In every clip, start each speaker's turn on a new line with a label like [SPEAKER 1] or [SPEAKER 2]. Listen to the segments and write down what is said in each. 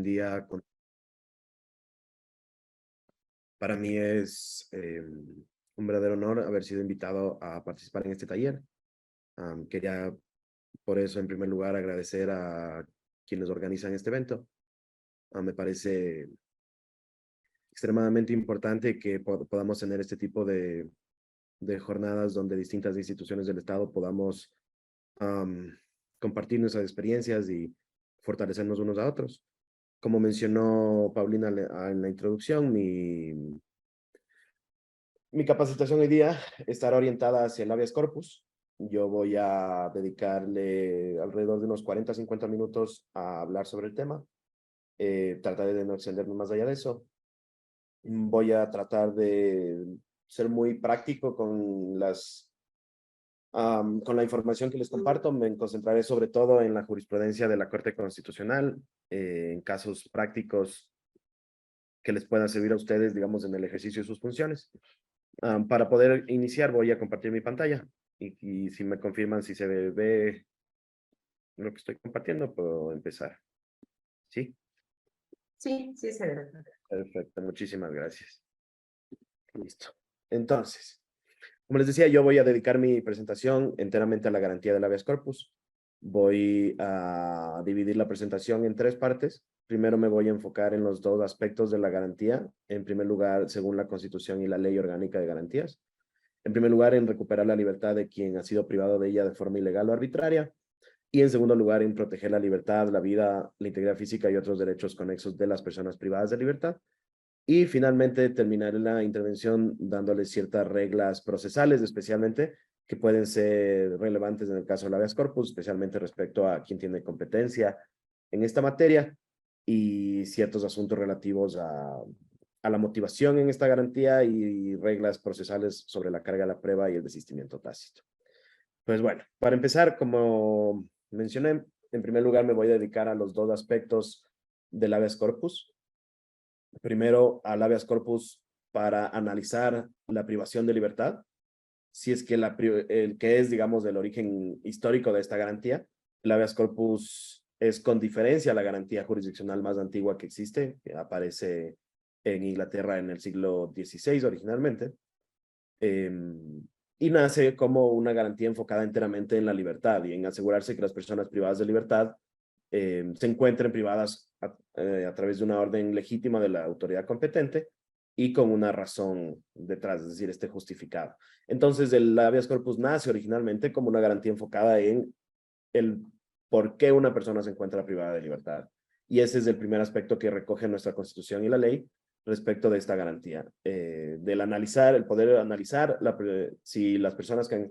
[SPEAKER 1] buen día. Para mí es un verdadero honor haber sido invitado a participar en este taller. Quería, por eso, en primer lugar, agradecer a quienes organizan este evento. Me parece extremadamente importante que podamos tener este tipo de jornadas donde distintas instituciones del Estado podamos am, compartir nuestras experiencias y fortalecernos unos a otros. Como mencionó Paulina en la introducción, mi capacitación hoy día estará orientada hacia el habeas corpus. Yo voy a dedicarle alrededor de unos 40 50 minutos a hablar sobre el tema. Trataré de no extenderme más allá de eso. Voy a tratar de ser muy práctico con la información que les comparto. Me concentraré sobre todo en la jurisprudencia de la Corte Constitucional, en casos prácticos que les puedan servir a ustedes, digamos, en el ejercicio de sus funciones. Para poder iniciar, voy a compartir mi pantalla y si me confirman si se ve lo que estoy compartiendo, puedo empezar. ¿Sí?
[SPEAKER 2] Sí, sí, se ve.
[SPEAKER 1] Perfecto, muchísimas gracias. Listo. Entonces, como les decía, yo voy a dedicar mi presentación enteramente a la garantía del habeas corpus. Voy a dividir la presentación en tres partes. Primero me voy a enfocar en los dos aspectos de la garantía. En primer lugar, según la Constitución y la Ley Orgánica de Garantías. En primer lugar, en recuperar la libertad de quien ha sido privado de ella de forma ilegal o arbitraria. Y en segundo lugar, en proteger la libertad, la vida, la integridad física y otros derechos conexos de las personas privadas de libertad. Y finalmente, terminaré la intervención dándoles ciertas reglas procesales, especialmente, que pueden ser relevantes en el caso del habeas corpus, especialmente respecto a quién tiene competencia en esta materia y ciertos asuntos relativos a la motivación en esta garantía y reglas procesales sobre la carga de la prueba y el desistimiento tácito. Pues bueno, para empezar, como mencioné, en primer lugar me voy a dedicar a los dos aspectos del habeas corpus. Primero, al habeas corpus para analizar la privación de libertad, si es que el que es, digamos, del origen histórico de esta garantía. El habeas corpus es con diferencia la garantía jurisdiccional más antigua que existe, que aparece en Inglaterra en el siglo XVI originalmente, eh, y nace como una garantía enfocada enteramente en la libertad y en asegurarse que las personas privadas de libertad se encuentren privadas a través de una orden legítima de la autoridad competente y con una razón detrás, es decir, esté justificado. Entonces, el habeas corpus nace originalmente como una garantía enfocada en el por qué una persona se encuentra privada de libertad. Y ese es el primer aspecto que recoge nuestra Constitución y la ley respecto de esta garantía. El poder analizar si las personas que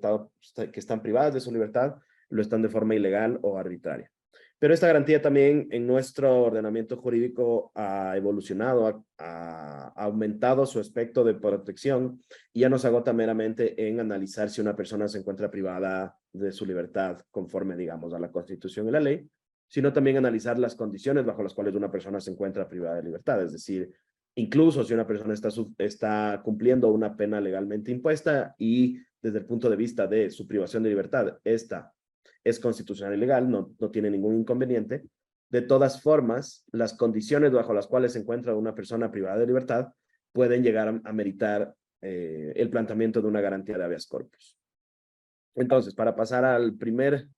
[SPEAKER 1] están privadas de su libertad lo están de forma ilegal o arbitraria. Pero esta garantía también en nuestro ordenamiento jurídico ha evolucionado, ha aumentado su aspecto de protección y ya no se agota meramente en analizar si una persona se encuentra privada de su libertad conforme, digamos, a la Constitución y la ley, sino también analizar las condiciones bajo las cuales una persona se encuentra privada de libertad. Es decir, incluso si una persona está cumpliendo una pena legalmente impuesta y desde el punto de vista de su privación de libertad, esta es constitucional y legal, no tiene ningún inconveniente. De todas formas, las condiciones bajo las cuales se encuentra una persona privada de libertad pueden llegar a meritar el planteamiento de una garantía de habeas corpus. Entonces, para pasar al primer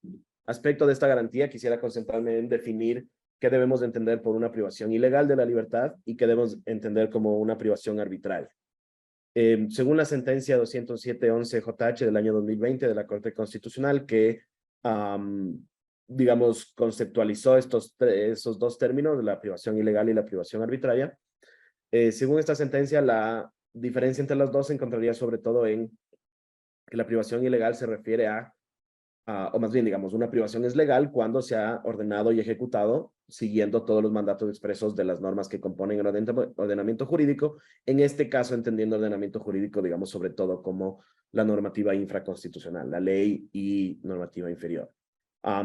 [SPEAKER 1] aspecto de esta garantía, quisiera concentrarme en definir qué debemos entender por una privación ilegal de la libertad y qué debemos entender como una privación arbitraria. Según la sentencia 207-11-JH del año 2020 de la Corte Constitucional, que, digamos, conceptualizó esos dos términos, la privación ilegal y la privación arbitraria, según esta sentencia, la diferencia entre las dos se encontraría sobre todo en que la privación ilegal se refiere o más bien, digamos, una privación es legal cuando se ha ordenado y ejecutado siguiendo todos los mandatos expresos de las normas que componen el ordenamiento jurídico, en este caso entendiendo ordenamiento jurídico, digamos, sobre todo como la normativa infraconstitucional, la ley y normativa inferior.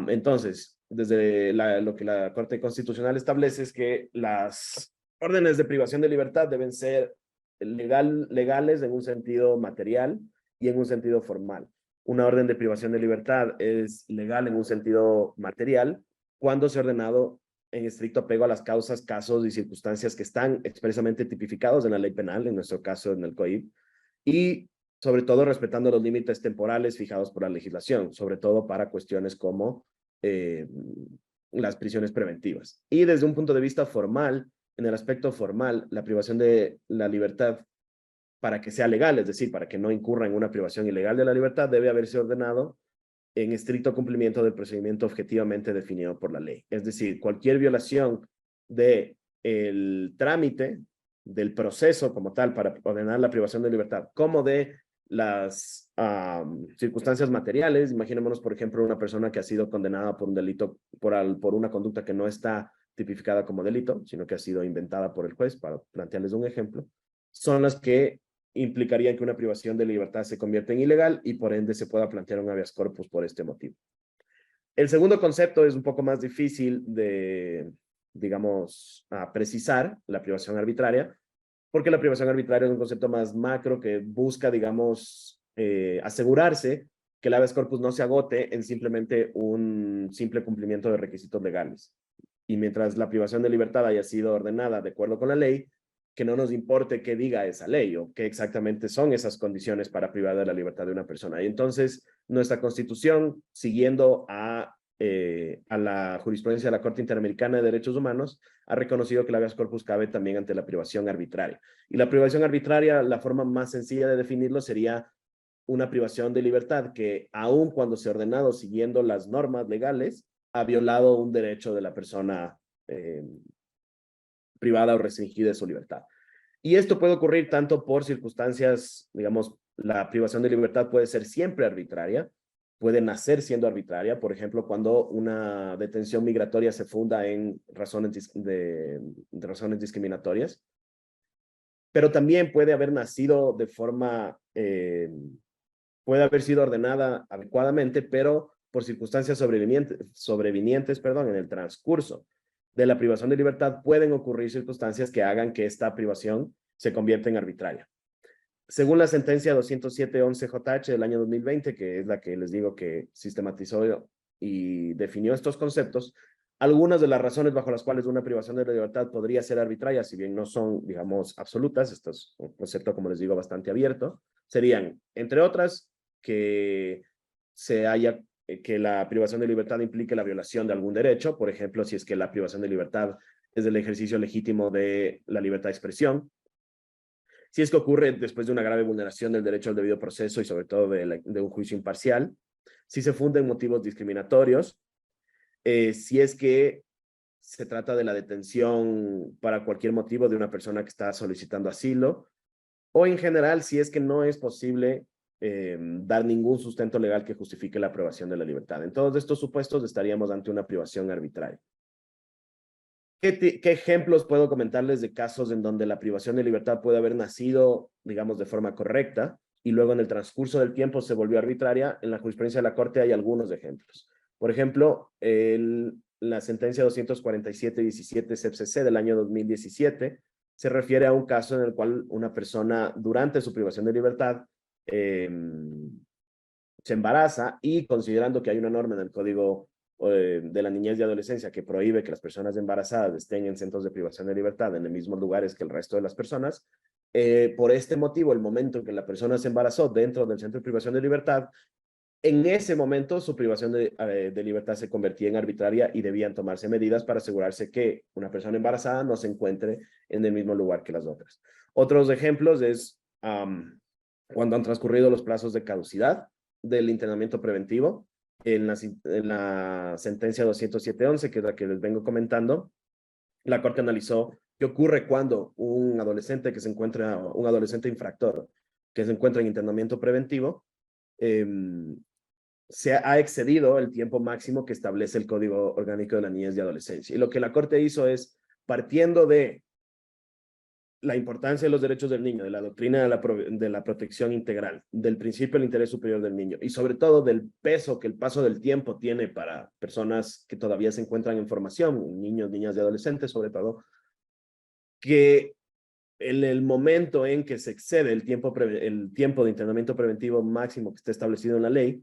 [SPEAKER 1] Entonces, desde lo que la Corte Constitucional establece es que las órdenes de privación de libertad deben ser legales en un sentido material y en un sentido formal. Una orden de privación de libertad es legal en un sentido material cuando se ha ordenado en estricto apego a las causas, casos y circunstancias que están expresamente tipificados en la ley penal, en nuestro caso en el COIP, y sobre todo respetando los límites temporales fijados por la legislación, sobre todo para cuestiones como las prisiones preventivas. Y desde un punto de vista formal, en el aspecto formal, la privación de la libertad, para que sea legal, es decir, para que no incurra en una privación ilegal de la libertad, debe haberse ordenado en estricto cumplimiento del procedimiento objetivamente definido por la ley. Es decir, cualquier violación del trámite, del proceso como tal para ordenar la privación de libertad, como de las circunstancias materiales. Imaginémonos, por ejemplo, una persona que ha sido condenada por un delito, por una conducta que no está tipificada como delito, sino que ha sido inventada por el juez, para plantearles un ejemplo, son las que implicarían que una privación de libertad se convierta en ilegal y por ende se pueda plantear un habeas corpus por este motivo. El segundo concepto es un poco más difícil de, digamos, precisar, la privación arbitraria, porque la privación arbitraria es un concepto más macro que busca, digamos, asegurarse que el habeas corpus no se agote en simplemente un simple cumplimiento de requisitos legales. Y mientras la privación de libertad haya sido ordenada de acuerdo con la ley, que no nos importe qué diga esa ley o qué exactamente son esas condiciones para privar de la libertad de una persona. Y entonces nuestra Constitución, siguiendo a la jurisprudencia de la Corte Interamericana de Derechos Humanos, ha reconocido que el habeas corpus cabe también ante la privación arbitraria. Y la privación arbitraria, la forma más sencilla de definirlo sería una privación de libertad que, aun cuando se ha ordenado siguiendo las normas legales, ha violado un derecho de la persona privada o restringida de su libertad. Y esto puede ocurrir tanto por circunstancias, digamos, la privación de libertad puede ser siempre arbitraria, puede nacer siendo arbitraria, por ejemplo, cuando una detención migratoria se funda en razones razones discriminatorias, pero también puede haber nacido de forma, puede haber sido ordenada adecuadamente, pero por circunstancias sobrevinientes, en el transcurso de la privación de libertad pueden ocurrir circunstancias que hagan que esta privación se convierta en arbitraria. Según la sentencia 207-11-JH del año 2020, que es la que les digo que sistematizó y definió estos conceptos, algunas de las razones bajo las cuales una privación de la libertad podría ser arbitraria, si bien no son, digamos, absolutas, esto es un concepto, como les digo, bastante abierto, serían, entre otras, que que la privación de libertad implique la violación de algún derecho, por ejemplo, si es que la privación de libertad es el ejercicio legítimo de la libertad de expresión, si es que ocurre después de una grave vulneración del derecho al debido proceso y sobre todo de un juicio imparcial, si se funden motivos discriminatorios, si es que se trata de la detención para cualquier motivo de una persona que está solicitando asilo, o en general, si es que no es posible dar ningún sustento legal que justifique la aprobación de la libertad. En todos estos supuestos estaríamos ante una privación arbitraria. ¿Qué ejemplos puedo comentarles de casos en donde la privación de libertad puede haber nacido, digamos, de forma correcta y luego en el transcurso del tiempo se volvió arbitraria? En la jurisprudencia de la Corte hay algunos ejemplos. Por ejemplo, la sentencia 247-17 CEPCC del año 2017 se refiere a un caso en el cual una persona durante su privación de libertad se embaraza y considerando que hay una norma en el Código de la Niñez y Adolescencia que prohíbe que las personas embarazadas estén en centros de privación de libertad en los mismos lugares que el resto de las personas, por este motivo, el momento en que la persona se embarazó dentro del centro de privación de libertad, en ese momento su privación de libertad se convertía en arbitraria y debían tomarse medidas para asegurarse que una persona embarazada no se encuentre en el mismo lugar que las otras. Otros ejemplos es cuando han transcurrido los plazos de caducidad del internamiento preventivo. En la sentencia 207-11, que es la que les vengo comentando, la Corte analizó qué ocurre cuando un adolescente infractor que se encuentra en internamiento preventivo, se ha excedido el tiempo máximo que establece el Código Orgánico de la Niñez y Adolescencia. Y lo que la Corte hizo es, partiendo de la importancia de los derechos del niño, de la doctrina de la protección integral, del principio del interés superior del niño y sobre todo del peso que el paso del tiempo tiene para personas que todavía se encuentran en formación, niños, niñas y adolescentes sobre todo, que en el momento en que se excede el tiempo de internamiento preventivo máximo que está establecido en la ley,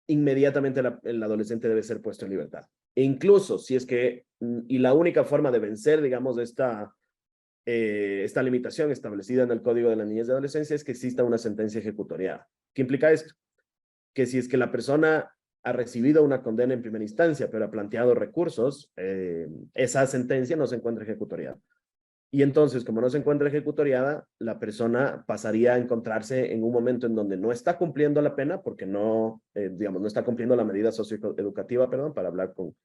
[SPEAKER 1] inmediatamente el adolescente debe ser puesto en libertad. E incluso si es que, y la única forma de vencer, digamos, esta limitación establecida en el Código de la Niñez y Adolescencia es que exista una sentencia ejecutoriada. ¿Qué implica esto? Que si es que la persona ha recibido una condena en primera instancia, pero ha planteado recursos, esa sentencia no se encuentra ejecutoriada. Y entonces, como no se encuentra ejecutoriada, la persona pasaría a encontrarse en un momento en donde no está cumpliendo la pena, porque no, digamos, no está cumpliendo la medida socioeducativa, perdón, para hablar con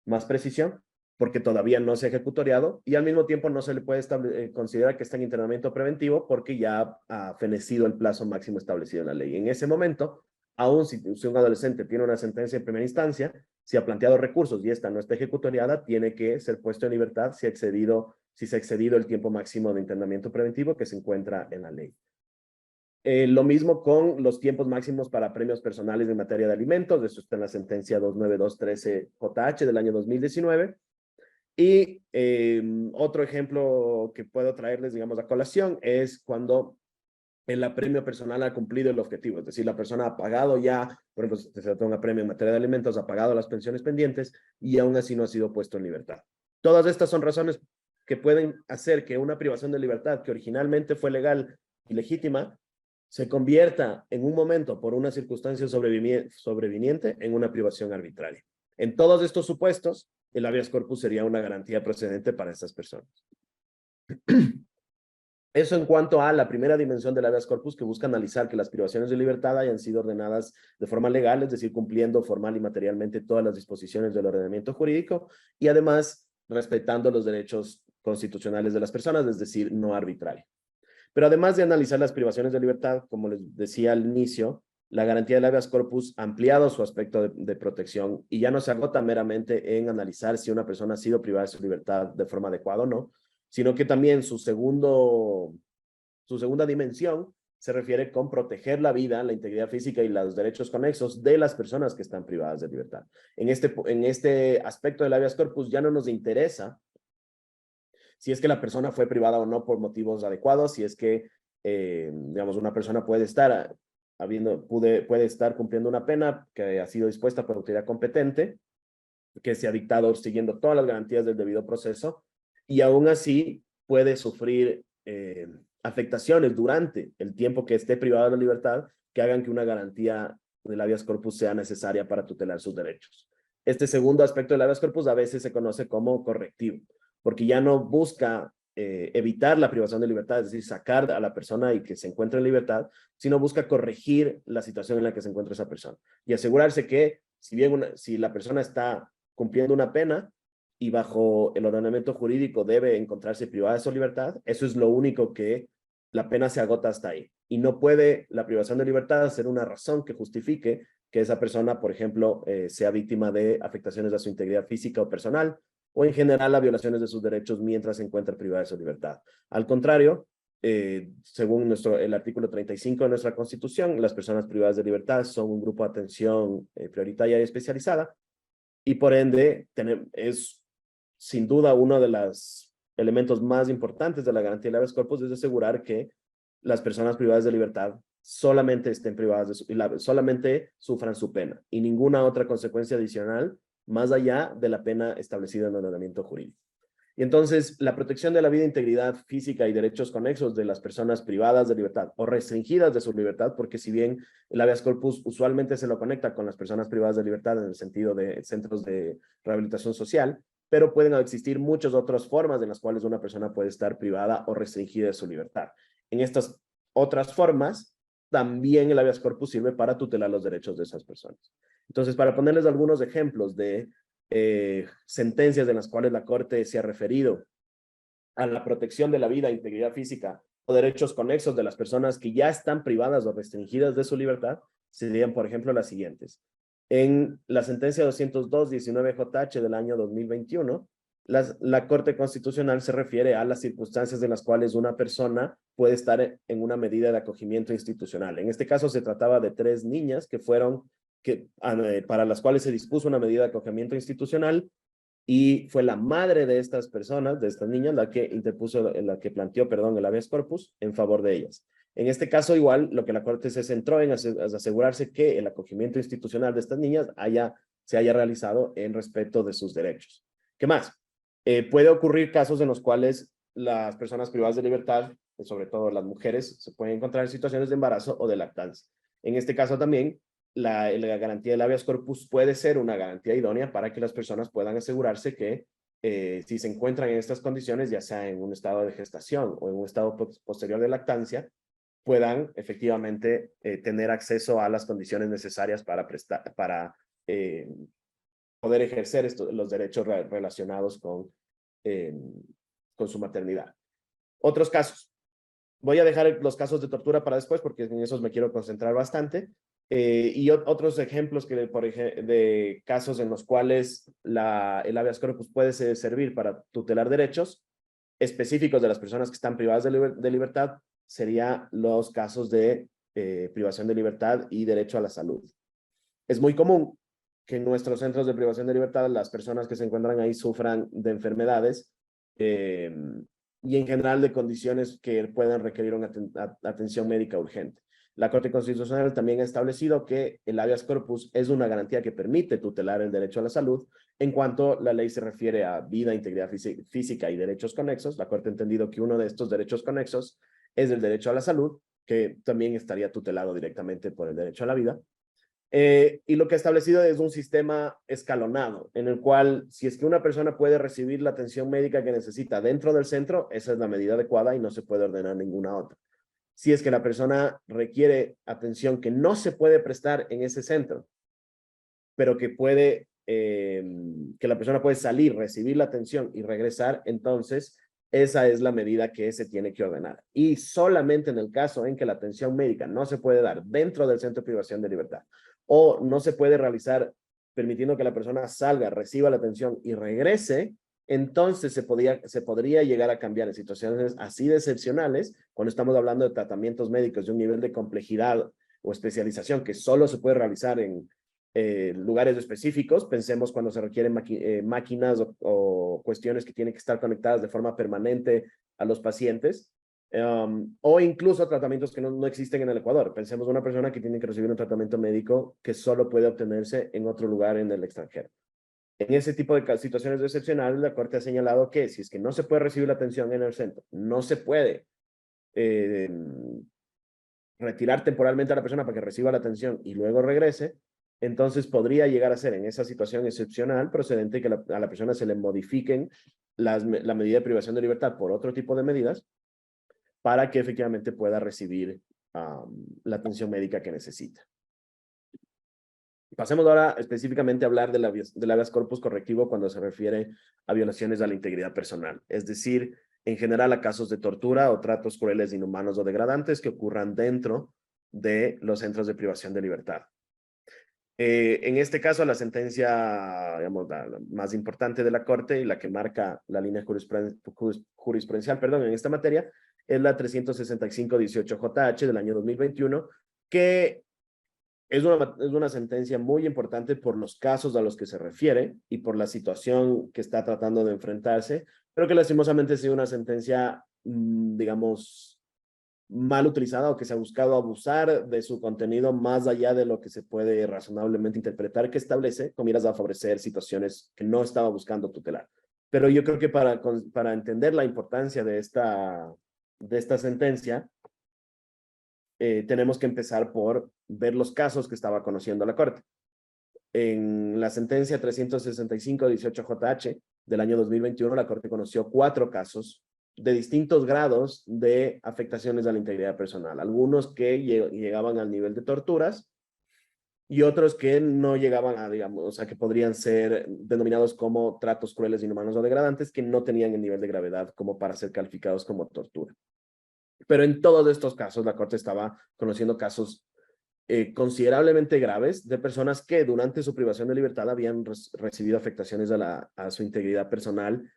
[SPEAKER 1] más precisión, porque todavía no se ha ejecutoriado, y al mismo tiempo no se le puede considerar que está en internamiento preventivo porque ya ha fenecido el plazo máximo establecido en la ley. En ese momento, aún si un adolescente tiene una sentencia en primera instancia, si ha planteado recursos y esta no está ejecutoriada, tiene que ser puesto en libertad si se ha excedido el tiempo máximo de internamiento preventivo que se encuentra en la ley. Lo mismo con los tiempos máximos para premios personales en materia de alimentos, eso está en la sentencia 29213-JH del año 2019. Y otro ejemplo que puedo traerles, digamos, a colación es cuando el apremio personal ha cumplido el objetivo, es decir, la persona ha pagado ya, por ejemplo, se trata de un apremio en materia de alimentos, ha pagado las pensiones pendientes y aún así no ha sido puesto en libertad. Todas estas son razones que pueden hacer que una privación de libertad que originalmente fue legal y legítima se convierta en un momento por una circunstancia sobreviniente en una privación arbitraria. En todos estos supuestos, el habeas corpus sería una garantía procedente para estas personas. Eso en cuanto a la primera dimensión del habeas corpus, que busca analizar que las privaciones de libertad hayan sido ordenadas de forma legal, es decir, cumpliendo formal y materialmente todas las disposiciones del ordenamiento jurídico y además respetando los derechos constitucionales de las personas, es decir, no arbitrario. Pero además de analizar las privaciones de libertad, como les decía al inicio, la garantía del habeas corpus ha ampliado su aspecto de protección y ya no se agota meramente en analizar si una persona ha sido privada de su libertad de forma adecuada o no, sino que también su segunda dimensión se refiere con proteger la vida, la integridad física y los derechos conexos de las personas que están privadas de libertad. En este aspecto del habeas corpus ya no nos interesa si es que la persona fue privada o no por motivos adecuados, si es que, digamos, una persona puede estar cumpliendo una pena que ha sido dispuesta por autoridad competente, que se ha dictado siguiendo todas las garantías del debido proceso, y aún así puede sufrir afectaciones durante el tiempo que esté privado de la libertad que hagan que una garantía del habeas corpus sea necesaria para tutelar sus derechos. Este segundo aspecto del habeas corpus a veces se conoce como correctivo, porque ya no busca evitar la privación de libertad, es decir, sacar a la persona y que se encuentre en libertad, sino busca corregir la situación en la que se encuentra esa persona y asegurarse que si la persona está cumpliendo una pena y bajo el ordenamiento jurídico debe encontrarse privada de su libertad, eso es lo único que la pena se agota hasta ahí. Y no puede la privación de libertad ser una razón que justifique que esa persona, por ejemplo, sea víctima de afectaciones a su integridad física o personal, o en general a violaciones de sus derechos mientras se encuentra privada de su libertad. Al contrario, según el artículo 35 de nuestra Constitución, las personas privadas de libertad son un grupo de atención prioritaria y especializada, y por ende es sin duda uno de los elementos más importantes de la garantía del habeas corpus, es asegurar que las personas privadas de libertad solamente estén privadas solamente sufran su pena y ninguna otra consecuencia adicional más allá de la pena establecida en el ordenamiento jurídico. Y entonces, la protección de la vida, integridad física y derechos conexos de las personas privadas de libertad o restringidas de su libertad, porque si bien el habeas corpus usualmente se lo conecta con las personas privadas de libertad en el sentido de centros de rehabilitación social, pero pueden existir muchas otras formas en las cuales una persona puede estar privada o restringida de su libertad. En estas otras formas, también el habeas corpus sirve para tutelar los derechos de esas personas. Entonces, para ponerles algunos ejemplos de sentencias en las cuales la Corte se ha referido a la protección de la vida, integridad física o derechos conexos de las personas que ya están privadas o restringidas de su libertad, serían, por ejemplo, las siguientes. En la sentencia 202-19-JH del año 2021, la Corte Constitucional se refiere a las circunstancias en las cuales una persona puede estar en una medida de acogimiento institucional. En este caso se trataba de 3 niñas para las cuales se dispuso una medida de acogimiento institucional y fue la madre de estas personas, de estas niñas, la que planteó, el habeas corpus en favor de ellas. En este caso, igual, lo que la Corte se centró en es asegurarse que el acogimiento institucional de estas niñas haya se haya realizado en respeto de sus derechos. ¿Qué más? Puede ocurrir casos en los cuales las personas privadas de libertad, sobre todo las mujeres, se pueden encontrar en situaciones de embarazo o de lactancia. En este caso también, la garantía del habeas corpus puede ser una garantía idónea para que las personas puedan asegurarse que si se encuentran en estas condiciones, ya sea en un estado de gestación o en un estado posterior de lactancia, puedan efectivamente tener acceso a las condiciones necesarias para poder ejercer los derechos relacionados con su maternidad. Otros casos. Voy a dejar los casos de tortura para después porque en esos me quiero concentrar bastante. Y otros ejemplos de casos en los cuales el habeas corpus puede servir para tutelar derechos específicos de las personas que están privadas de libertad serían los casos de privación de libertad y derecho a la salud. Es muy común que en nuestros centros de privación de libertad las personas que se encuentran ahí sufran de enfermedades y en general de condiciones que puedan requerir una atención médica urgente. La Corte Constitucional también ha establecido que el habeas corpus es una garantía que permite tutelar el derecho a la salud en cuanto la ley se refiere a vida, integridad física y derechos conexos. La Corte ha entendido que uno de estos derechos conexos es el derecho a la salud, que también estaría tutelado directamente por el derecho a la vida. Y lo que ha establecido es un sistema escalonado, en el cual si es que una persona puede recibir la atención médica que necesita dentro del centro, esa es la medida adecuada y no se puede ordenar ninguna otra. Si es que la persona requiere atención que no se puede prestar en ese centro, pero que la persona puede salir, recibir la atención y regresar, entonces esa es la medida que se tiene que ordenar. Y solamente en el caso en que la atención médica no se puede dar dentro del centro de privación de libertad o no se puede realizar permitiendo que la persona salga, reciba la atención y regrese, entonces se podría llegar a cambiar en situaciones así de excepcionales, cuando estamos hablando de tratamientos médicos de un nivel de complejidad o especialización que solo se puede realizar en lugares específicos. Pensemos cuando se requieren máquinas o cuestiones que tienen que estar conectadas de forma permanente a los pacientes, o incluso tratamientos que no existen en el Ecuador. Pensemos en una persona que tiene que recibir un tratamiento médico que solo puede obtenerse en otro lugar en el extranjero. En ese tipo de situaciones excepcionales, la Corte ha señalado que si es que no se puede recibir la atención en el centro, no se puede retirar temporalmente a la persona para que reciba la atención y luego regrese, entonces podría llegar a ser en esa situación excepcional procedente que a la persona se le modifiquen la medida de privación de libertad por otro tipo de medidas para que efectivamente pueda recibir la atención médica que necesita. Pasemos ahora específicamente a hablar del habeas corpus correctivo cuando se refiere a violaciones a la integridad personal, es decir, en general a casos de tortura o tratos crueles, inhumanos o degradantes que ocurran dentro de los centros de privación de libertad. En este caso, la sentencia, digamos, la más importante de la Corte y la que marca la línea jurisprudencial, en esta materia, es la 365-18JH del año 2021, que es una sentencia muy importante por los casos a los que se refiere y por la situación que está tratando de enfrentarse, pero que lastimosamente ha sido una sentencia, digamos, mal utilizada o que se ha buscado abusar de su contenido más allá de lo que se puede razonablemente interpretar que establece con miras a favorecer situaciones que no estaba buscando tutelar. Pero yo creo que para entender la importancia de esta sentencia, tenemos que empezar por ver los casos que estaba conociendo la Corte. En la sentencia 365-18JH del año 2021, la Corte conoció 4 casos de distintos grados de afectaciones a la integridad personal. Algunos que llegaban al nivel de torturas y otros que no llegaban a, digamos, o sea, que podrían ser denominados como tratos crueles, inhumanos o degradantes, que no tenían el nivel de gravedad como para ser calificados como tortura. Pero en todos estos casos, la Corte estaba conociendo casos considerablemente graves de personas que durante su privación de libertad habían recibido afectaciones a su integridad personal,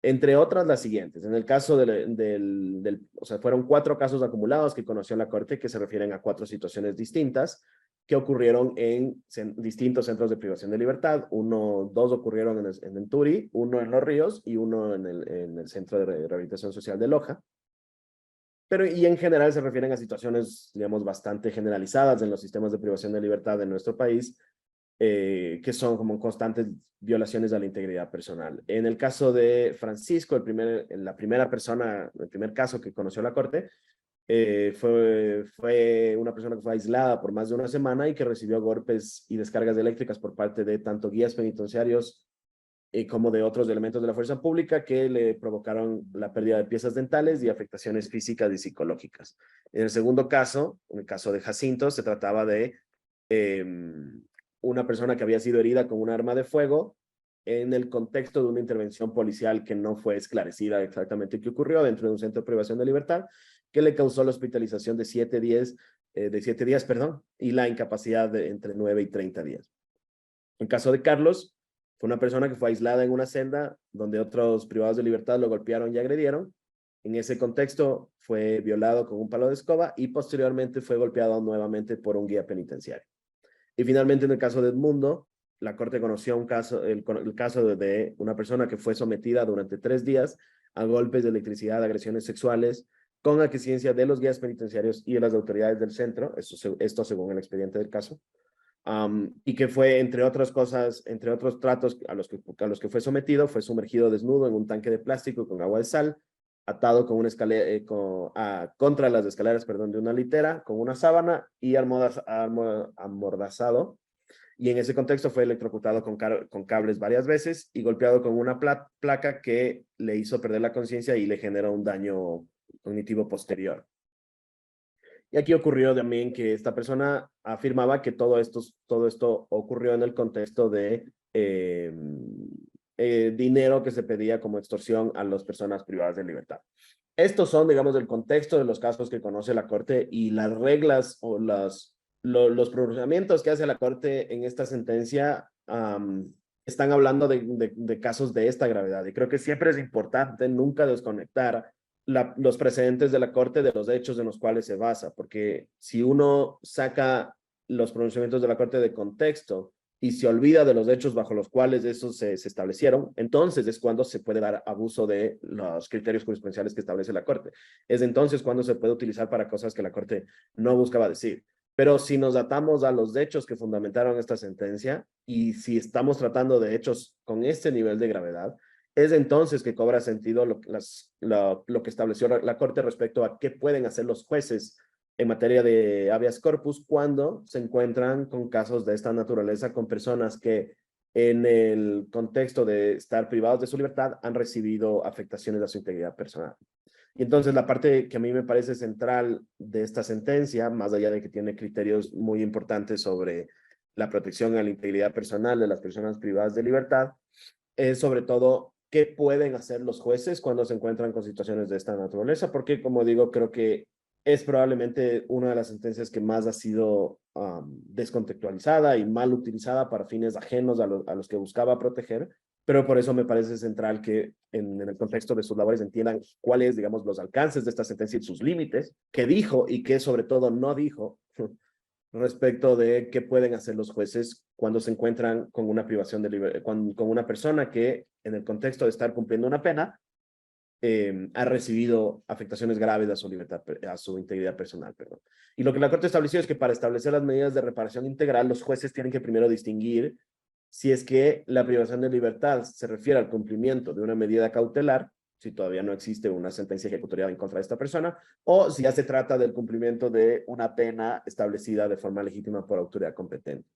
[SPEAKER 1] entre otras las siguientes. En el caso o sea, fueron 4 casos acumulados que conoció la Corte que se refieren a 4 situaciones distintas que ocurrieron en distintos centros de privación de libertad. 2 ocurrieron en el Turi, 1 en Los Ríos y 1 en el Centro de Rehabilitación Social de Loja. Y en general se refieren a situaciones, digamos, bastante generalizadas en los sistemas de privación de libertad de nuestro país, que son como constantes violaciones a la integridad personal. En el caso de Francisco, la primera persona, el primer caso que conoció la corte, fue una persona que fue aislada por más de una semana y que recibió golpes y descargas eléctricas por parte de tanto guías penitenciarios como de otros elementos de la fuerza pública que le provocaron la pérdida de piezas dentales y afectaciones físicas y psicológicas. En el segundo caso, en el caso de Jacinto, se trataba de eh, una persona que había sido herida con un arma de fuego en el contexto de una intervención policial que no fue esclarecida exactamente qué ocurrió dentro de un centro de privación de libertad, que le causó la hospitalización de 7 días, perdón, y la incapacidad de entre 9 y 30 días. En caso de Carlos, fue una persona que fue aislada en una celda donde otros privados de libertad lo golpearon y agredieron. En ese contexto fue violado con un palo de escoba y posteriormente fue golpeado nuevamente por un guía penitenciario. Y finalmente, en el caso de Edmundo, la Corte conoció el caso de una persona que fue sometida durante 3 días a golpes de electricidad, agresiones sexuales, con aquiescencia de los guías penitenciarios y de las autoridades del centro, esto según el expediente del caso, y que fue, entre otras cosas, entre otros tratos a los que fue sometido, fue sumergido desnudo en un tanque de plástico con agua de sal, atado con una escalera, contra las escaleras, perdón, de una litera, con una sábana y amordazado. Y en ese contexto fue electrocutado con cables varias veces y golpeado con una placa que le hizo perder la conciencia y le generó un daño cognitivo posterior. Y aquí ocurrió también que esta persona afirmaba que todo esto ocurrió en el contexto de dinero que se pedía como extorsión a las personas privadas de libertad. Estos son, digamos, el contexto de los casos que conoce la Corte y las reglas o los pronunciamientos que hace la Corte en esta sentencia están hablando de casos de esta gravedad. Y creo que siempre es importante nunca desconectar los precedentes de la Corte de los hechos en los cuales se basa, porque si uno saca los pronunciamientos de la Corte de contexto y se olvida de los hechos bajo los cuales esos se establecieron, entonces es cuando se puede dar abuso de los criterios jurisprudenciales que establece la Corte. Es entonces cuando se puede utilizar para cosas que la Corte no buscaba decir. Pero si nos atamos a los hechos que fundamentaron esta sentencia y si estamos tratando de hechos con este nivel de gravedad, es entonces que cobra sentido lo que estableció la Corte respecto a qué pueden hacer los jueces en materia de habeas corpus cuando se encuentran con casos de esta naturaleza, con personas que en el contexto de estar privados de su libertad han recibido afectaciones a su integridad personal. Y entonces la parte que a mí me parece central de esta sentencia, más allá de que tiene criterios muy importantes sobre la protección a la integridad personal de las personas privadas de libertad, es sobre todo qué pueden hacer los jueces cuando se encuentran con situaciones de esta naturaleza, porque como digo, creo que es probablemente una de las sentencias que más ha sido descontextualizada y mal utilizada para fines ajenos a los que buscaba proteger, pero por eso me parece central que en el contexto de sus labores entiendan cuáles, digamos, los alcances de esta sentencia y sus límites, qué dijo y qué sobre todo no dijo respecto de qué pueden hacer los jueces cuando se encuentran con una privación de libertad, con una persona que en el contexto de estar cumpliendo una pena ha recibido afectaciones graves a su libertad, a su integridad personal, perdón. Y lo que la Corte estableció es que para establecer las medidas de reparación integral, los jueces tienen que primero distinguir si es que la privación de libertad se refiere al cumplimiento de una medida cautelar, si todavía no existe una sentencia ejecutoriada en contra de esta persona, o si ya se trata del cumplimiento de una pena establecida de forma legítima por autoridad competente.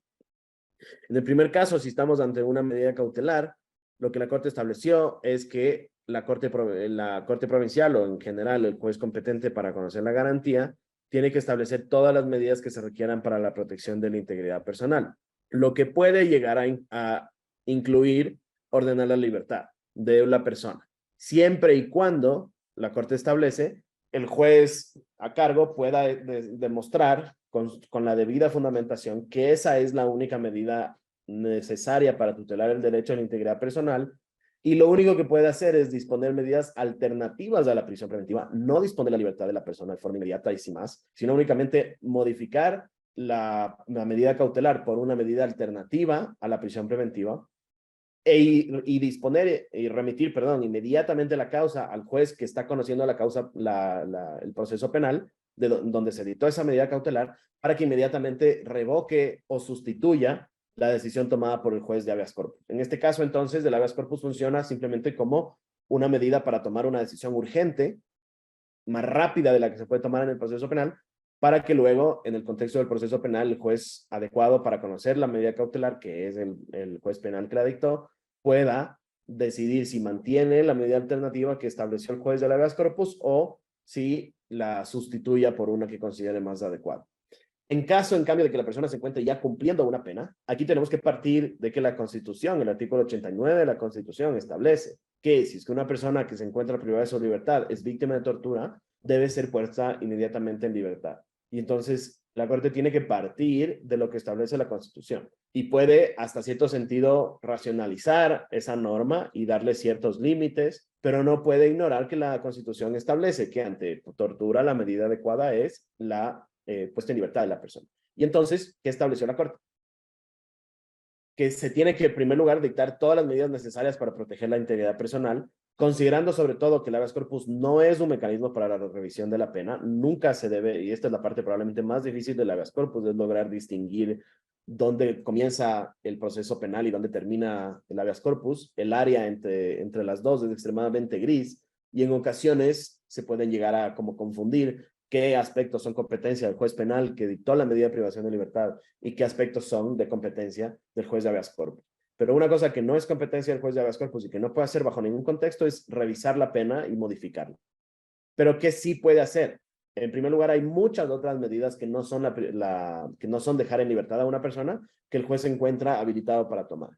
[SPEAKER 1] En el primer caso, si estamos ante una medida cautelar, lo que la Corte estableció es que la Corte Provincial o en general el juez competente para conocer la garantía tiene que establecer todas las medidas que se requieran para la protección de la integridad personal, lo que puede llegar a incluir ordenar la libertad de la persona, siempre y cuando la Corte establece el juez a cargo pueda demostrar con la debida fundamentación que esa es la única medida necesaria para tutelar el derecho a la integridad personal y lo único que puede hacer es disponer medidas alternativas a la prisión preventiva, no disponer la libertad de la persona de forma inmediata y sin más, sino únicamente modificar la medida cautelar por una medida alternativa a la prisión preventiva y disponer y remitir, perdón, inmediatamente la causa al juez que está conociendo la causa, el proceso penal, donde se dictó esa medida cautelar, para que inmediatamente revoque o sustituya la decisión tomada por el juez de habeas corpus. En este caso, entonces, el habeas corpus funciona simplemente como una medida para tomar una decisión urgente, más rápida de la que se puede tomar en el proceso penal, para que luego, en el contexto del proceso penal, el juez adecuado para conocer la medida cautelar, que es el juez penal que la dictó, pueda decidir si mantiene la medida alternativa que estableció el juez de habeas corpus o si la sustituya por una que considere más adecuada. En caso, en cambio, de que la persona se encuentre ya cumpliendo una pena, aquí tenemos que partir de que la Constitución, el artículo 89 de la Constitución, establece que si es que una persona que se encuentra privada de su libertad es víctima de tortura, debe ser puesta inmediatamente en libertad. Y entonces la Corte tiene que partir de lo que establece la Constitución y puede, hasta cierto sentido, racionalizar esa norma y darle ciertos límites, pero no puede ignorar que la Constitución establece que ante tortura la medida adecuada es la puesta en libertad de la persona. Y entonces, ¿qué estableció la Corte? Que se tiene que, en primer lugar, dictar todas las medidas necesarias para proteger la integridad personal, considerando sobre todo que el habeas corpus no es un mecanismo para la revisión de la pena, nunca se debe, y esta es la parte probablemente más difícil del habeas corpus, es lograr distinguir dónde comienza el proceso penal y dónde termina el habeas corpus. El área entre las dos es extremadamente gris y en ocasiones se pueden llegar a como confundir qué aspectos son competencia del juez penal que dictó la medida de privación de libertad y qué aspectos son de competencia del juez de habeas corpus. Pero una cosa que no es competencia del juez de habeas corpus y que no puede hacer bajo ningún contexto es revisar la pena y modificarla. Pero ¿qué sí puede hacer? En primer lugar, hay muchas otras medidas que no son, que no son dejar en libertad a una persona que el juez se encuentra habilitado para tomar.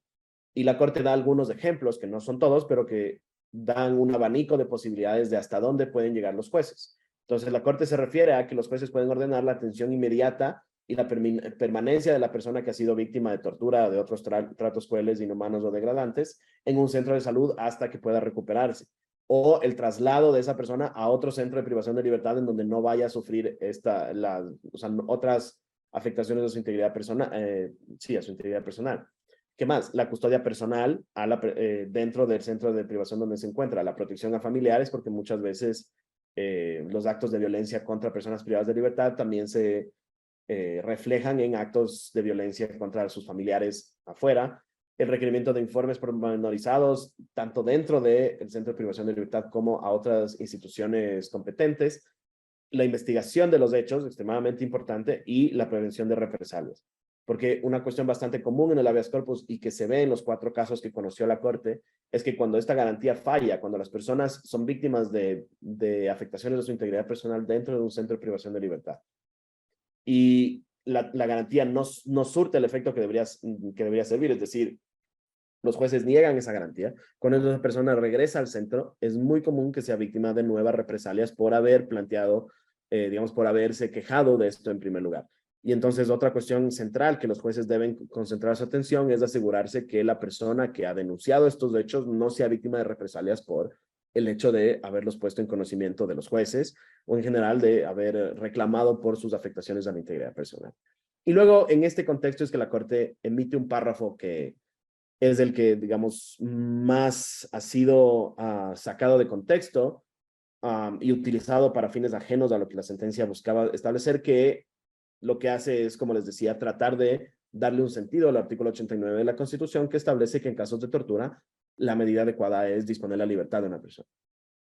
[SPEAKER 1] Y la Corte da algunos ejemplos, que no son todos, pero que dan un abanico de posibilidades de hasta dónde pueden llegar los jueces. Entonces, la Corte se refiere a que los jueces pueden ordenar la atención inmediata y la permanencia de la persona que ha sido víctima de tortura o de otros tratos crueles, inhumanos o degradantes en un centro de salud hasta que pueda recuperarse. O el traslado de esa persona a otro centro de privación de libertad en donde no vaya a sufrir otras afectaciones a su integridad personal, sí, a su integridad personal. ¿Qué más? La custodia personal dentro del centro de privación donde se encuentra, la protección a familiares, porque muchas veces los actos de violencia contra personas privadas de libertad también se reflejan en actos de violencia contra sus familiares afuera, el requerimiento de informes pormenorizados, tanto dentro del centro de privación de libertad como a otras instituciones competentes, la investigación de los hechos, extremadamente importante, y la prevención de represalias. Porque una cuestión bastante común en el habeas corpus y que se ve en los 4 casos que conoció la Corte es que cuando esta garantía falla, cuando las personas son víctimas de afectaciones de su integridad personal dentro de un centro de privación de libertad y la garantía no surte el efecto que debería servir, es decir, los jueces niegan esa garantía. Cuando esa persona regresa al centro, es muy común que sea víctima de nuevas represalias por haber planteado, digamos, por haberse quejado de esto en primer lugar. Y entonces otra cuestión central que los jueces deben concentrar su atención es asegurarse que la persona que ha denunciado estos hechos no sea víctima de represalias por el hecho de haberlos puesto en conocimiento de los jueces o en general de haber reclamado por sus afectaciones a la integridad personal. Y luego en este contexto es que la Corte emite un párrafo que es el que, digamos, más ha sido sacado de contexto y utilizado para fines ajenos a lo que la sentencia buscaba establecer, que lo que hace es, como les decía, tratar de darle un sentido al artículo 89 de la Constitución, que establece que en casos de tortura, la medida adecuada es disponer la libertad de una persona.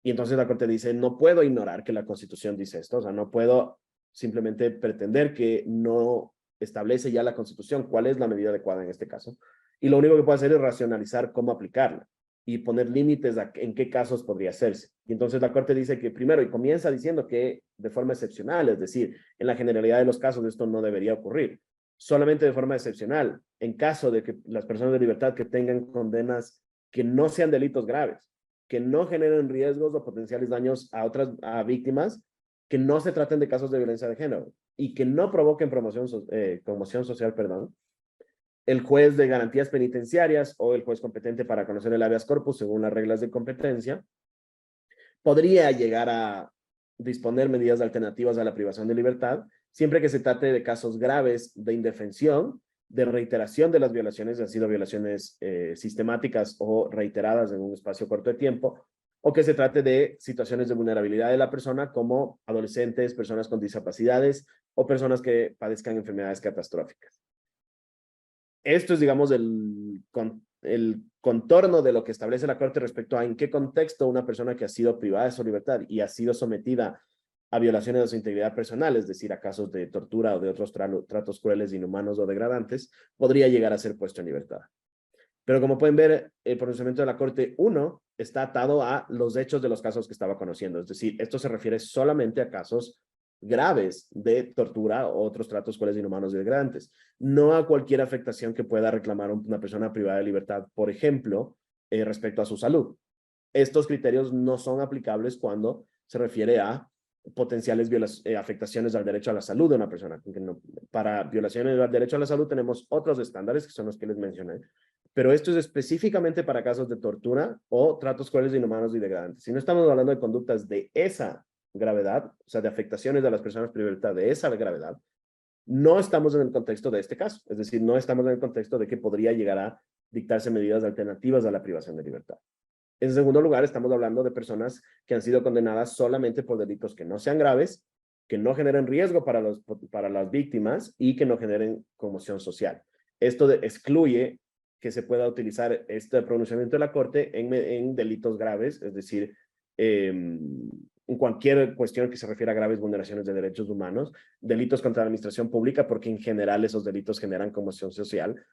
[SPEAKER 1] Y entonces la Corte dice, no puedo ignorar que la Constitución dice esto, o sea, no puedo simplemente pretender que no establece ya la Constitución cuál es la medida adecuada en este caso. Y lo único que puedo hacer es racionalizar cómo aplicarla y poner límites a en qué casos podría hacerse. Y entonces la Corte dice que primero, y comienza diciendo que de forma excepcional, es decir, en la generalidad de los casos esto no debería ocurrir. Solamente de forma excepcional, en caso de que las personas de libertad que tengan condenas que no sean delitos graves, que no generen riesgos o potenciales daños a víctimas, que no se traten de casos de violencia de género y que no provoquen conmoción social, perdón, el juez de garantías penitenciarias o el juez competente para conocer el habeas corpus según las reglas de competencia, podría llegar a disponer medidas alternativas a la privación de libertad, siempre que se trate de casos graves de indefensión, de reiteración de las violaciones, han sido violaciones sistemáticas o reiteradas en un espacio corto de tiempo, o que se trate de situaciones de vulnerabilidad de la persona como adolescentes, personas con discapacidades o personas que padezcan enfermedades catastróficas. esto es, digamos, el contorno de lo que establece la Corte respecto a en qué contexto una persona que ha sido privada de su libertad y ha sido sometida a violaciones de su integridad personal, es decir, a casos de tortura o de otros tratos crueles, inhumanos o degradantes, podría llegar a ser puesto en libertad. Pero como pueden ver, el pronunciamiento de la Corte 1 está atado a los hechos de los casos que estaba conociendo. Es decir, esto se refiere solamente a casos graves de tortura o otros tratos crueles, inhumanos y degradantes. No a cualquier afectación que pueda reclamar una persona privada de libertad, por ejemplo, respecto a su salud. Estos criterios no son aplicables cuando se refiere a potenciales afectaciones al derecho a la salud de una persona. Para violaciones al derecho a la salud tenemos otros estándares que son los que les mencioné, pero esto es específicamente para casos de tortura o tratos crueles, inhumanos y degradantes. Si no estamos hablando de conductas de esa gravedad, o sea, de afectaciones de las personas privadas de libertad de esa gravedad, no estamos en el contexto de este caso. Es decir, no estamos en el contexto de que podría llegar a dictarse medidas alternativas a la privación de libertad. En segundo lugar, estamos hablando de personas que han sido condenadas solamente por delitos que no sean graves, que no generen riesgo para las víctimas y que no generen conmoción social. Esto excluye que se pueda utilizar este pronunciamiento de la Corte en delitos graves, es decir, en cualquier cuestión que se refiera a graves vulneraciones de derechos humanos, delitos contra la administración pública, porque en general esos delitos generan conmoción social,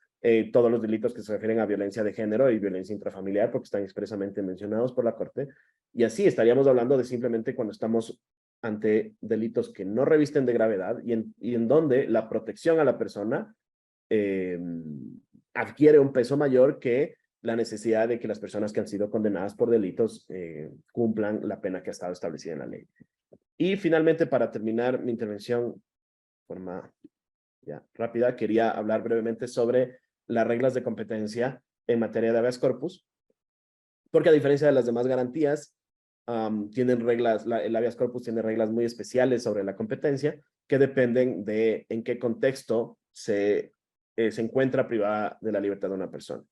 [SPEAKER 1] todos los delitos que se refieren a violencia de género y violencia intrafamiliar, porque están expresamente mencionados por la Corte, y así estaríamos hablando de simplemente cuando estamos ante delitos que no revisten de gravedad y en donde la protección a la persona adquiere un peso mayor que la necesidad de que las personas que han sido condenadas por delitos cumplan la pena que ha estado establecida en la ley. Y finalmente, para terminar mi intervención de forma rápida, quería hablar brevemente sobre las reglas de competencia en materia de habeas corpus, porque a diferencia de las demás garantías, tienen reglas, el habeas corpus tiene reglas muy especiales sobre la competencia que dependen de en qué contexto se encuentra privada de la libertad de una persona.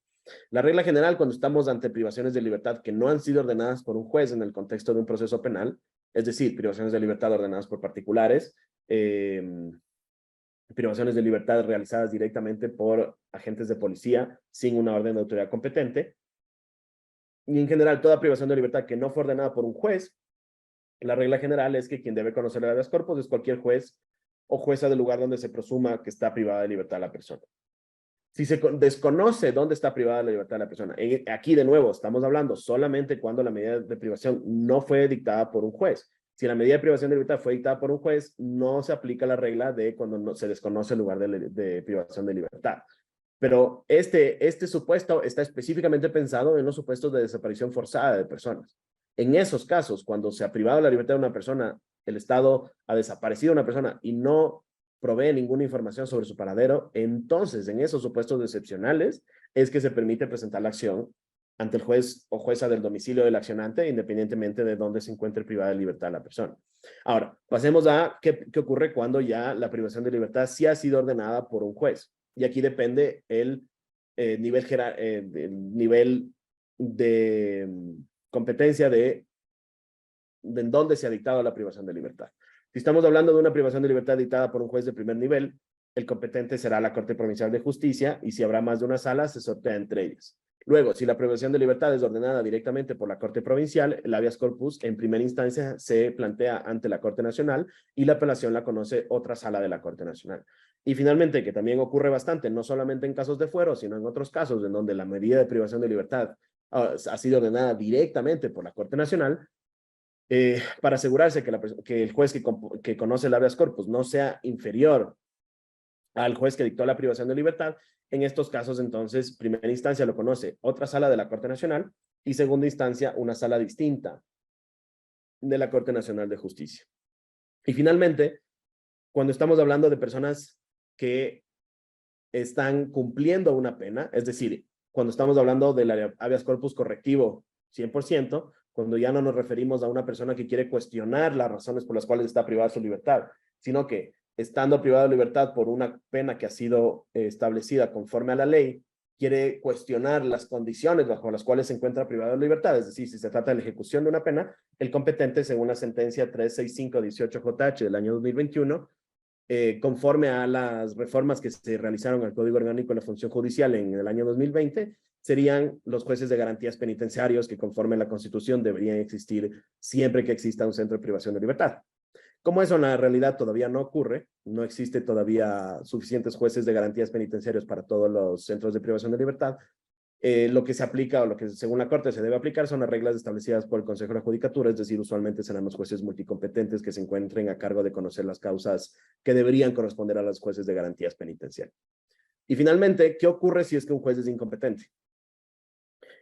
[SPEAKER 1] La regla general, cuando estamos ante privaciones de libertad que no han sido ordenadas por un juez en el contexto de un proceso penal, es decir, privaciones de libertad ordenadas por particulares, privaciones de libertad realizadas directamente por agentes de policía sin una orden de autoridad competente, y en general toda privación de libertad que no fue ordenada por un juez, la regla general es que quien debe conocer el habeas corpus es cualquier juez o jueza del lugar donde se presuma que está privada de libertad la persona. Si se desconoce dónde está privada de la libertad de la persona, aquí de nuevo estamos hablando solamente cuando la medida de privación no fue dictada por un juez. Si la medida de privación de libertad fue dictada por un juez, no se aplica la regla de cuando no, se desconoce el lugar de privación de libertad. Pero este supuesto está específicamente pensado en los supuestos de desaparición forzada de personas. En esos casos, cuando se ha privado la libertad de una persona, el Estado ha desaparecido a una persona y no provee ninguna información sobre su paradero, entonces en esos supuestos excepcionales es que se permite presentar la acción ante el juez o jueza del domicilio del accionante, independientemente de dónde se encuentre privada de libertad la persona. Ahora, pasemos a qué ocurre cuando ya la privación de libertad sí ha sido ordenada por un juez. Y aquí depende el nivel de competencia de en dónde se ha dictado la privación de libertad. Si estamos hablando de una privación de libertad dictada por un juez de primer nivel, el competente será la Corte Provincial de Justicia y si habrá más de una sala, se sortea entre ellas. Luego, si la privación de libertad es ordenada directamente por la Corte Provincial, el habeas corpus en primera instancia se plantea ante la Corte Nacional y la apelación la conoce otra sala de la Corte Nacional. Y finalmente, que también ocurre bastante, no solamente en casos de fuero, sino en otros casos en donde la medida de privación de libertad ha sido ordenada directamente por la Corte Nacional, para asegurarse que el juez que conoce el habeas corpus no sea inferior al juez que dictó la privación de libertad, en estos casos entonces, primera instancia lo conoce otra sala de la Corte Nacional y segunda instancia una sala distinta de la Corte Nacional de Justicia. Y finalmente, cuando estamos hablando de personas que están cumpliendo una pena, es decir, cuando estamos hablando del habeas corpus correctivo 100%, cuando ya no nos referimos a una persona que quiere cuestionar las razones por las cuales está privada de su libertad, sino que estando privada de libertad por una pena que ha sido establecida conforme a la ley, quiere cuestionar las condiciones bajo las cuales se encuentra privada de libertad, es decir, si se trata de la ejecución de una pena, el competente, según la sentencia 365-18 JH del año 2021, conforme a las reformas que se realizaron al Código Orgánico de la Función Judicial en el año 2020, serían los jueces de garantías penitenciarios que conforme a la Constitución deberían existir siempre que exista un centro de privación de libertad. Como eso en la realidad todavía no ocurre, no existe todavía suficientes jueces de garantías penitenciarios para todos los centros de privación de libertad, lo que se aplica o lo que según la Corte se debe aplicar son las reglas establecidas por el Consejo de la Judicatura, es decir, usualmente serán los jueces multicompetentes que se encuentren a cargo de conocer las causas que deberían corresponder a los jueces de garantías penitenciarias. Y finalmente, ¿qué ocurre si es que un juez es incompetente?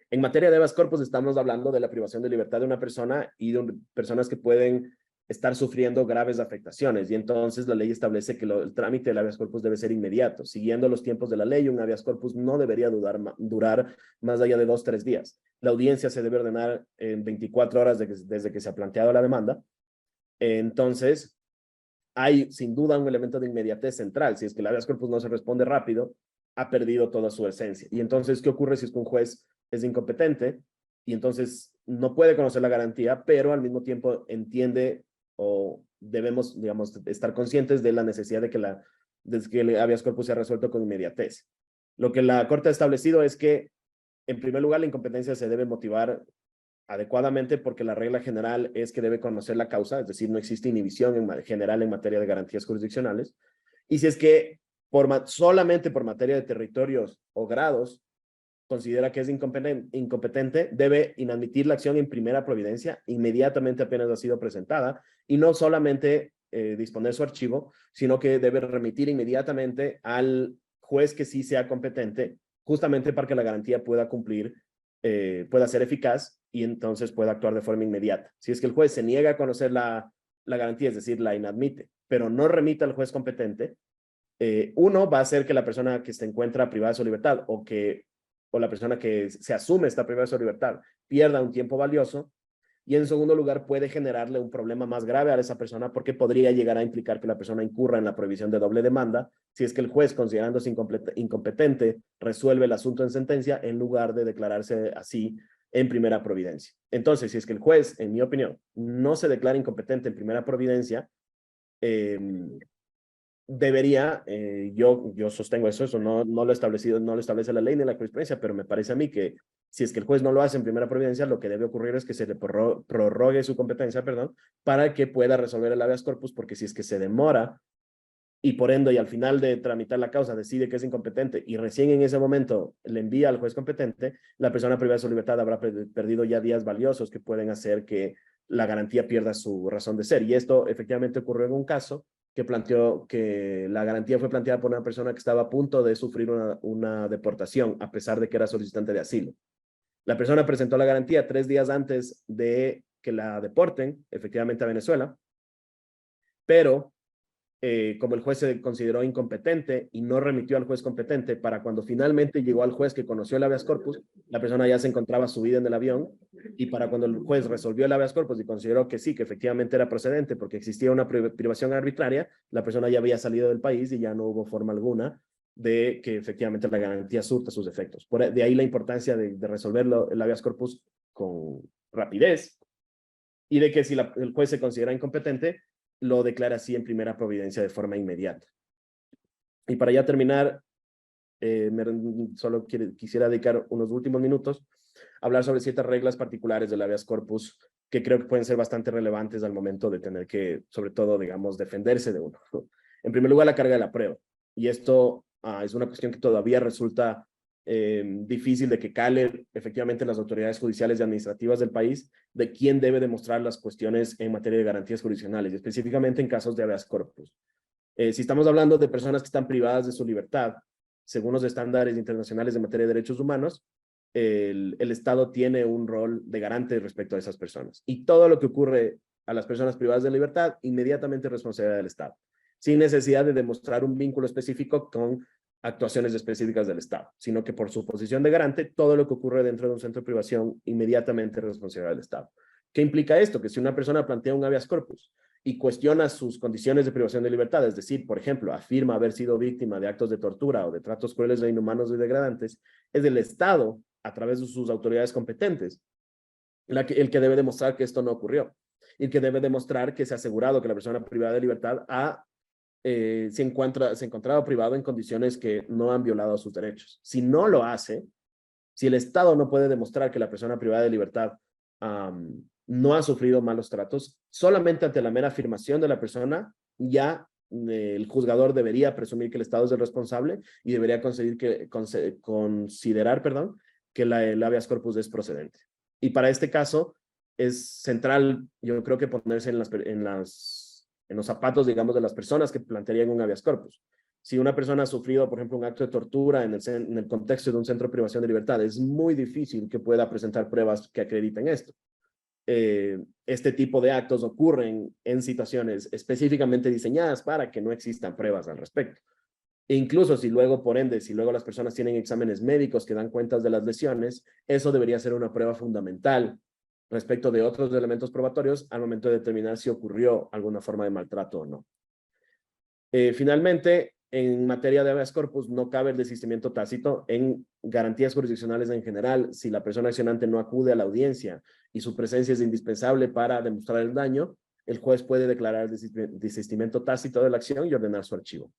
[SPEAKER 1] En materia de habeas corpus estamos hablando de la privación de libertad de una persona y de personas que pueden estar sufriendo graves afectaciones, y entonces la ley establece que el trámite del habeas corpus debe ser inmediato. Siguiendo los tiempos de la ley, un habeas corpus no debería durar más allá de 2 o 3 días. La audiencia se debe ordenar en 24 horas desde que se ha planteado la demanda. Entonces, hay sin duda un elemento de inmediatez central. Si es que el habeas corpus no se responde rápido, ha perdido toda su esencia. Y entonces, ¿qué ocurre si es que un juez es incompetente y entonces no puede conocer la garantía, pero al mismo tiempo entiende o debemos, digamos, estar conscientes de la necesidad de que el habeas corpus sea resuelto con inmediatez? Lo que la Corte ha establecido es que, en primer lugar, la incompetencia se debe motivar adecuadamente porque la regla general es que debe conocer la causa, es decir, no existe inhibición en general en materia de garantías jurisdiccionales. Y si es que solamente por materia de territorios o grados considera que es incompetente, debe inadmitir la acción en primera providencia, inmediatamente apenas ha sido presentada, y no solamente disponer su archivo, sino que debe remitir inmediatamente al juez que sí sea competente, justamente para que la garantía pueda cumplir, pueda ser eficaz y entonces pueda actuar de forma inmediata. Si es que el juez se niega a conocer la garantía, es decir, la inadmite, pero no remite al juez competente, uno va a hacer que la persona que se encuentra privada de su libertad o la persona que se asume está privada de su libertad pierda un tiempo valioso, y en segundo lugar puede generarle un problema más grave a esa persona porque podría llegar a implicar que la persona incurra en la prohibición de doble demanda si es que el juez, considerándose incompetente, resuelve el asunto en sentencia en lugar de declararse así en primera providencia. Entonces, si es que el juez, en mi opinión, no se declara incompetente en primera providencia, debería, yo sostengo eso no lo establecido, no lo establece la ley ni la jurisprudencia, pero me parece a mí que si es que el juez no lo hace en primera providencia, lo que debe ocurrir es que se le prorrogue su competencia, perdón, para que pueda resolver el habeas corpus, porque si es que se demora y por ende y al final de tramitar la causa decide que es incompetente y recién en ese momento le envía al juez competente, la persona privada de su libertad habrá perdido ya días valiosos que pueden hacer que la garantía pierda su razón de ser. Y esto efectivamente ocurrió en un caso que planteó que la garantía fue planteada por una persona que estaba a punto de sufrir una deportación, a pesar de que era solicitante de asilo. La persona presentó la garantía 3 días antes de que la deporten, efectivamente a Venezuela, pero como el juez se consideró incompetente y no remitió al juez competente, para cuando finalmente llegó al juez que conoció el habeas corpus, la persona ya se encontraba subida en el avión, y para cuando el juez resolvió el habeas corpus y consideró que sí, que efectivamente era procedente porque existía una privación arbitraria, la persona ya había salido del país y ya no hubo forma alguna de que efectivamente la garantía surta sus efectos. De ahí la importancia de resolverlo el habeas corpus con rapidez, y de que si el juez se considera incompetente, lo declara así en primera providencia de forma inmediata. Y para ya terminar, solo quisiera dedicar unos últimos minutos a hablar sobre ciertas reglas particulares del habeas corpus que creo que pueden ser bastante relevantes al momento de tener que, sobre todo, digamos, defenderse de uno. En primer lugar, la carga de la prueba. Y esto es una cuestión que todavía resulta difícil de que cale efectivamente en las autoridades judiciales y administrativas del país, de quién debe demostrar las cuestiones en materia de garantías jurisdiccionales, y específicamente en casos de habeas corpus. Si estamos hablando de personas que están privadas de su libertad, según los estándares internacionales de materia de derechos humanos, el Estado tiene un rol de garante respecto a esas personas. Y todo lo que ocurre a las personas privadas de libertad, inmediatamente es responsabilidad del Estado, sin necesidad de demostrar un vínculo específico con actuaciones específicas del Estado, sino que por su posición de garante, todo lo que ocurre dentro de un centro de privación inmediatamente es responsabilidad del Estado. ¿Qué implica esto? Que si una persona plantea un habeas corpus y cuestiona sus condiciones de privación de libertad, es decir, por ejemplo, afirma haber sido víctima de actos de tortura o de tratos crueles e inhumanos y degradantes, es el Estado, a través de sus autoridades competentes, el que debe demostrar que esto no ocurrió, y que debe demostrar que se ha asegurado que la persona privada de libertad ha se encontraba privado en condiciones que no han violado sus derechos. Si no lo hace, si el Estado no puede demostrar que la persona privada de libertad no ha sufrido malos tratos, solamente ante la mera afirmación de la persona, ya el juzgador debería presumir que el Estado es el responsable y debería considerar, perdón, que el habeas corpus es procedente. Y para este caso es central, yo creo que ponerse en los zapatos, digamos, de las personas que plantearían un habeas corpus. Si una persona ha sufrido, por ejemplo, un acto de tortura en el contexto de un centro de privación de libertad, es muy difícil que pueda presentar pruebas que acrediten esto. Este tipo de actos ocurren en situaciones específicamente diseñadas para que no existan pruebas al respecto. E incluso si luego, por ende, si luego las personas tienen exámenes médicos que dan cuentas de las lesiones, eso debería ser una prueba fundamental respecto de otros elementos probatorios al momento de determinar si ocurrió alguna forma de maltrato o no. Finalmente, en materia de habeas corpus, no cabe el desistimiento tácito. En garantías jurisdiccionales en general, si la persona accionante no acude a la audiencia y su presencia es indispensable para demostrar el daño, el juez puede declarar el desistimiento tácito de la acción y ordenar su archivo.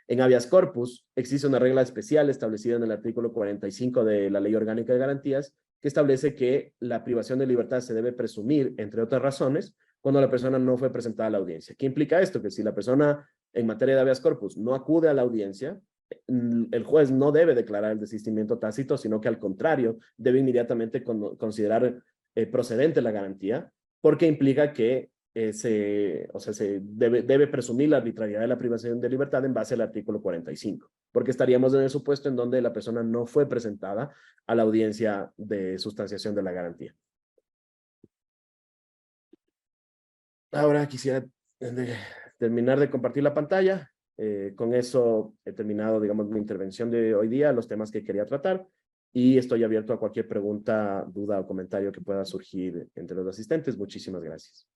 [SPEAKER 1] En habeas corpus, existe una regla especial establecida en el artículo 45 de la Ley Orgánica de Garantías, que establece que la privación de libertad se debe presumir, entre otras razones, cuando la persona no fue presentada a la audiencia. ¿Qué implica esto? Que si la persona en materia de habeas corpus no acude a la audiencia, el juez no debe declarar el desistimiento tácito, sino que al contrario, debe inmediatamente considerar procedente la garantía, porque implica que se debe presumir la arbitrariedad de la privación de libertad en base al artículo 45, porque estaríamos en el supuesto en donde la persona no fue presentada a la audiencia de sustanciación de la garantía. Ahora quisiera terminar de compartir la pantalla. Con eso he terminado, digamos, mi intervención de hoy día, los temas que quería tratar, y estoy abierto a cualquier pregunta, duda o comentario que pueda surgir entre los asistentes. Muchísimas gracias.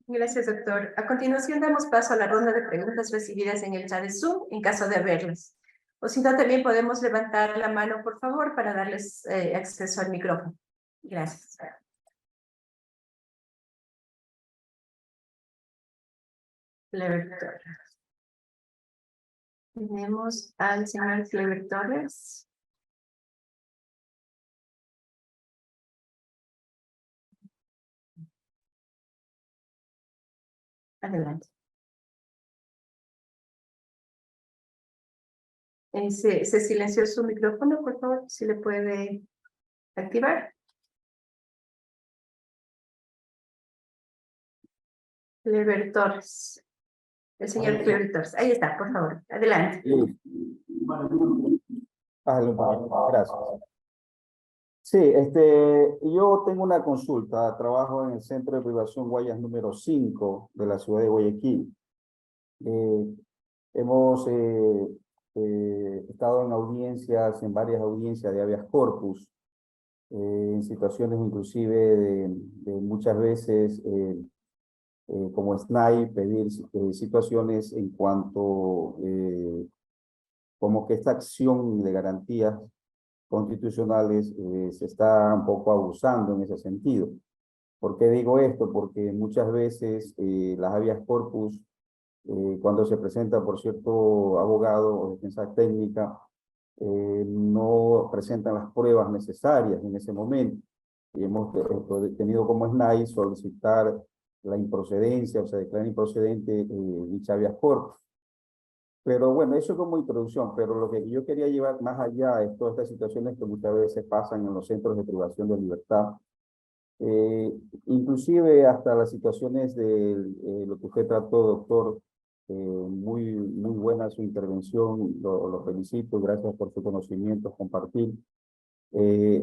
[SPEAKER 2] Gracias, doctor. A continuación damos paso a la ronda de preguntas recibidas en el chat de Zoom, en caso de haberlas. O si no, también podemos levantar la mano, por favor, para darles acceso al micrófono. Gracias. Clever Torres. Tenemos al señor Clever Torres. Adelante. Se silenció su micrófono, por favor, si le puede activar. Clever Torres. El señor Clever Torres. Ahí está, por favor. Adelante.
[SPEAKER 3] Gracias. Sí, yo tengo una consulta. Trabajo en el Centro de Privación Guayas número 5 de la ciudad de Guayaquil. Hemos estado en audiencias, en varias audiencias de habeas corpus, en situaciones inclusive de muchas veces como SNAI, pedir situaciones en cuanto como que esta acción de garantías constitucionales se está un poco abusando en ese sentido. ¿Por qué digo esto? Porque muchas veces las habeas corpus, cuando se presenta por cierto abogado o defensa técnica, no presentan las pruebas necesarias en ese momento. Y hemos tenido como SNAI solicitar la improcedencia, o sea, declarar improcedente dicha habeas corpus. Pero bueno, eso como introducción, pero lo que yo quería llevar más allá es todas estas situaciones que muchas veces pasan en los centros de privación de libertad, inclusive hasta las situaciones de lo que usted trató, doctor, muy buena su intervención, lo felicito, gracias por su conocimiento, compartir.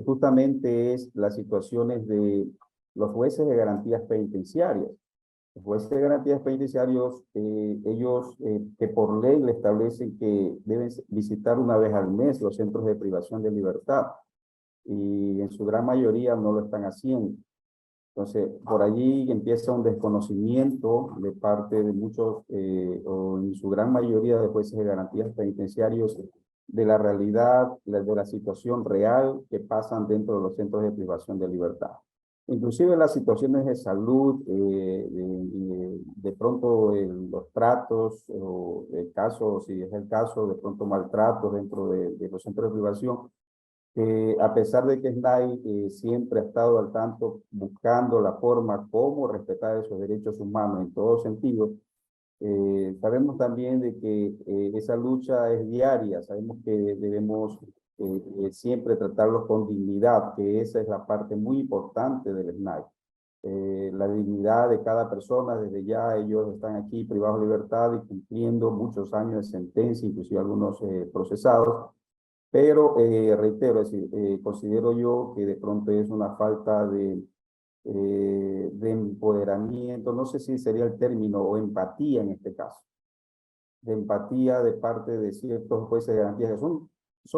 [SPEAKER 3] Justamente es las situaciones de los jueces de garantías penitenciarias. Los jueces de garantías penitenciarios, ellos que por ley le establecen que deben visitar una vez al mes los centros de privación de libertad, y en su gran mayoría no lo están haciendo. Entonces, por allí empieza un desconocimiento de parte de muchos, o en su gran mayoría de jueces de garantías penitenciarios, de la realidad, de la situación real que pasan dentro de los centros de privación de libertad. Inclusive las situaciones de salud de pronto los tratos, o el caso, si es el caso, de pronto maltratos dentro de los centros de privación, a pesar de que SNAI siempre ha estado al tanto buscando la forma como respetar esos derechos humanos en todo sentido, sabemos también de que esa lucha es diaria, sabemos que debemos siempre tratarlos con dignidad, que esa es la parte muy importante del SNAI. La dignidad de cada persona, desde ya ellos están aquí privados de libertad y cumpliendo muchos años de sentencia, inclusive algunos procesados, pero reitero, es decir, considero yo que de pronto es una falta de empoderamiento, no sé si sería el término, o empatía en este caso, de empatía de parte de ciertos jueces de garantía que son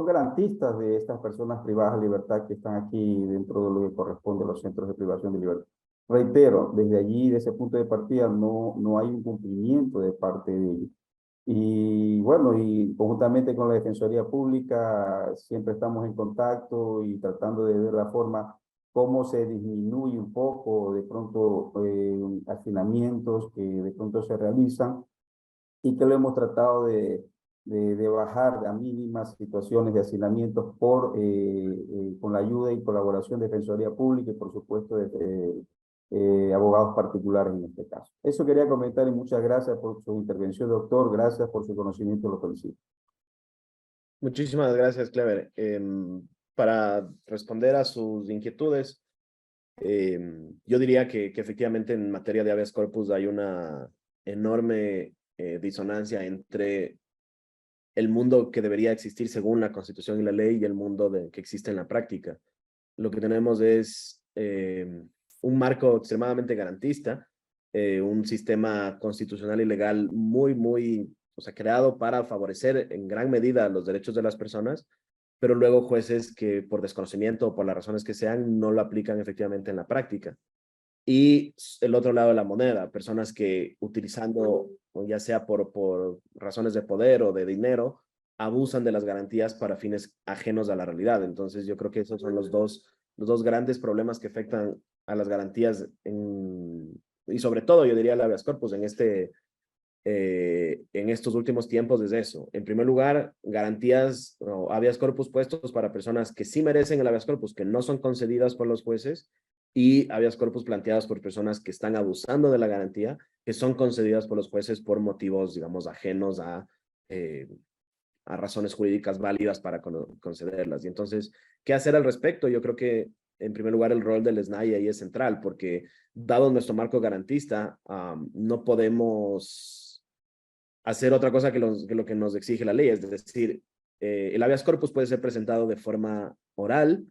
[SPEAKER 3] garantistas de estas personas privadas de libertad que están aquí dentro de lo que corresponde a los centros de privación de libertad. Reitero, desde allí, de ese punto de partida, no hay un cumplimiento de parte de ellos. Y bueno, y conjuntamente con la Defensoría Pública siempre estamos en contacto y tratando de ver la forma cómo se disminuye un poco de pronto hacinamientos que de pronto se realizan y que lo hemos tratado de bajar a mínimas situaciones de hacinamientos con la ayuda y colaboración de Defensoría Pública y por supuesto abogados particulares en este caso. Eso quería comentar y muchas gracias por su intervención, doctor. Gracias por su conocimiento, lo felicito.
[SPEAKER 1] Muchísimas gracias, Clever. Para responder a sus inquietudes, yo diría que efectivamente en materia de habeas corpus hay una enorme disonancia entre el mundo que debería existir según la Constitución y la ley y el mundo que existe en la práctica. Lo que tenemos es un marco extremadamente garantista, un sistema constitucional y legal muy, o sea, creado para favorecer en gran medida los derechos de las personas, pero luego jueces que por desconocimiento o por las razones que sean no lo aplican efectivamente en la práctica. Y el otro lado de la moneda, personas que utilizando, ya sea por razones de poder o de dinero, abusan de las garantías para fines ajenos a la realidad. Entonces yo creo que esos son los dos grandes problemas que afectan a las garantías y sobre todo yo diría el habeas corpus en estos últimos tiempos es eso. En primer lugar, garantías o habeas corpus puestos para personas que sí merecen el habeas corpus, que no son concedidas por los jueces, y habeas corpus planteadas por personas que están abusando de la garantía, que son concedidas por los jueces por motivos, digamos, ajenos a razones jurídicas válidas para concederlas. Y entonces, ¿qué hacer al respecto? Yo creo que, en primer lugar, el rol del SNAI ahí es central, porque dado nuestro marco garantista, no podemos hacer otra cosa que lo que nos exige la ley. Es decir, el habeas corpus puede ser presentado de forma oral,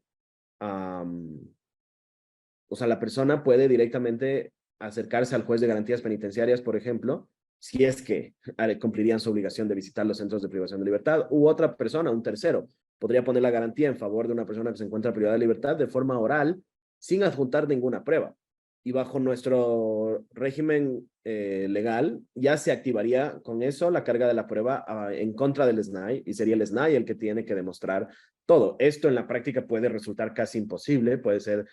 [SPEAKER 1] o sea, la persona puede directamente acercarse al juez de garantías penitenciarias, por ejemplo, si es que cumplirían su obligación de visitar los centros de privación de libertad, u otra persona, un tercero, podría poner la garantía en favor de una persona que se encuentra privada de libertad de forma oral, sin adjuntar ninguna prueba. Y bajo nuestro régimen legal, ya se activaría con eso la carga de la prueba en contra del SNAI, y sería el SNAI el que tiene que demostrar todo. Esto en la práctica puede resultar casi imposible, puede ser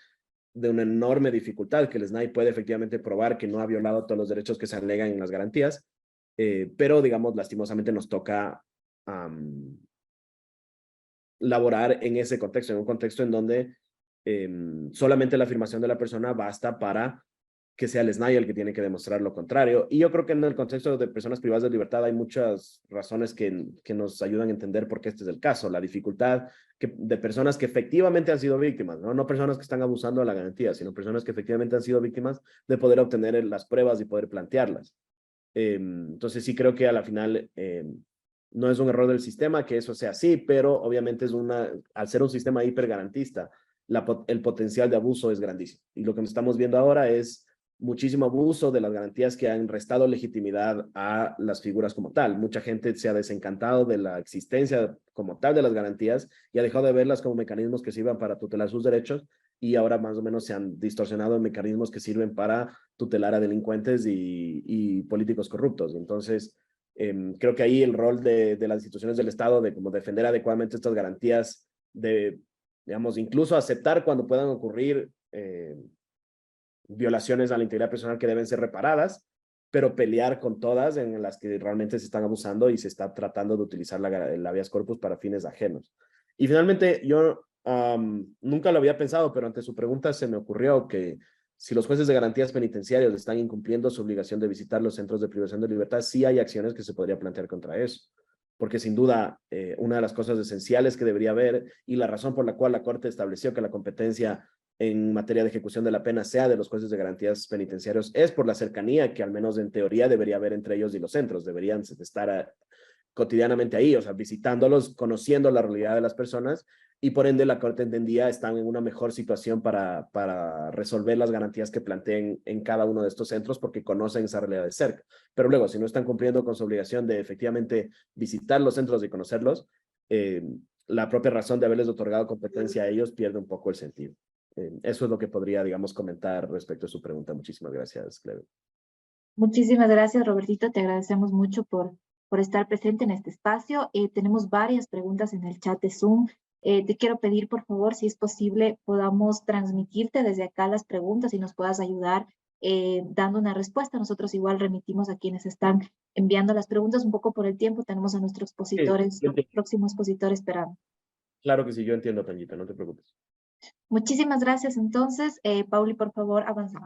[SPEAKER 1] de una enorme dificultad, que el SNAI puede efectivamente probar que no ha violado todos los derechos que se alegan en las garantías, pero digamos, lastimosamente nos toca laborar en ese contexto, en un contexto en donde solamente la afirmación de la persona basta para que sea el SNAI el que tiene que demostrar lo contrario. Y yo creo que en el contexto de personas privadas de libertad hay muchas razones que nos ayudan a entender por qué este es el caso. La dificultad de personas que efectivamente han sido víctimas, ¿no? No personas que están abusando de la garantía, sino personas que efectivamente han sido víctimas de poder obtener las pruebas y poder plantearlas. Entonces sí creo que a la final no es un error del sistema que eso sea así, pero obviamente al ser un sistema hipergarantista, el potencial de abuso es grandísimo. Y lo que estamos viendo ahora es muchísimo abuso de las garantías que han restado legitimidad a las figuras como tal. Mucha gente se ha desencantado de la existencia como tal de las garantías y ha dejado de verlas como mecanismos que sirvan para tutelar sus derechos, y ahora más o menos se han distorsionado en mecanismos que sirven para tutelar a delincuentes y políticos corruptos. Entonces, creo que ahí el rol de las instituciones del Estado de como defender adecuadamente estas garantías, de, digamos, incluso aceptar cuando puedan ocurrir violaciones a la integridad personal que deben ser reparadas, pero pelear con todas en las que realmente se están abusando y se está tratando de utilizar el habeas corpus para fines ajenos. Y finalmente, yo nunca lo había pensado, pero ante su pregunta se me ocurrió que si los jueces de garantías penitenciarias están incumpliendo su obligación de visitar los centros de privación de libertad, sí hay acciones que se podría plantear contra eso. Porque sin duda, una de las cosas esenciales que debería haber y la razón por la cual la Corte estableció que la competencia en materia de ejecución de la pena sea de los jueces de garantías penitenciarios es por la cercanía que al menos en teoría debería haber entre ellos y los centros. Deberían estar cotidianamente ahí, o sea, visitándolos, conociendo la realidad de las personas y por ende la Corte entendía están en una mejor situación para resolver las garantías que planteen en cada uno de estos centros porque conocen esa realidad de cerca. Pero luego, si no están cumpliendo con su obligación de efectivamente visitar los centros y conocerlos, la propia razón de haberles otorgado competencia a ellos pierde un poco el sentido. Eso es lo que podría, digamos, comentar respecto a su pregunta. Muchísimas gracias, Cleve.
[SPEAKER 4] Muchísimas gracias, Robertito. Te agradecemos mucho por estar presente en este espacio. Tenemos varias preguntas en el chat de Zoom. Te quiero pedir, por favor, si es posible, podamos transmitirte desde acá las preguntas y nos puedas ayudar dando una respuesta. Nosotros igual remitimos a quienes están enviando las preguntas un poco por el tiempo. Tenemos a nuestro expositores, próximo expositor esperando.
[SPEAKER 1] Claro que sí, yo entiendo, Peñita, no te preocupes.
[SPEAKER 4] Muchísimas gracias. Entonces, Pauli, por favor, avanzamos.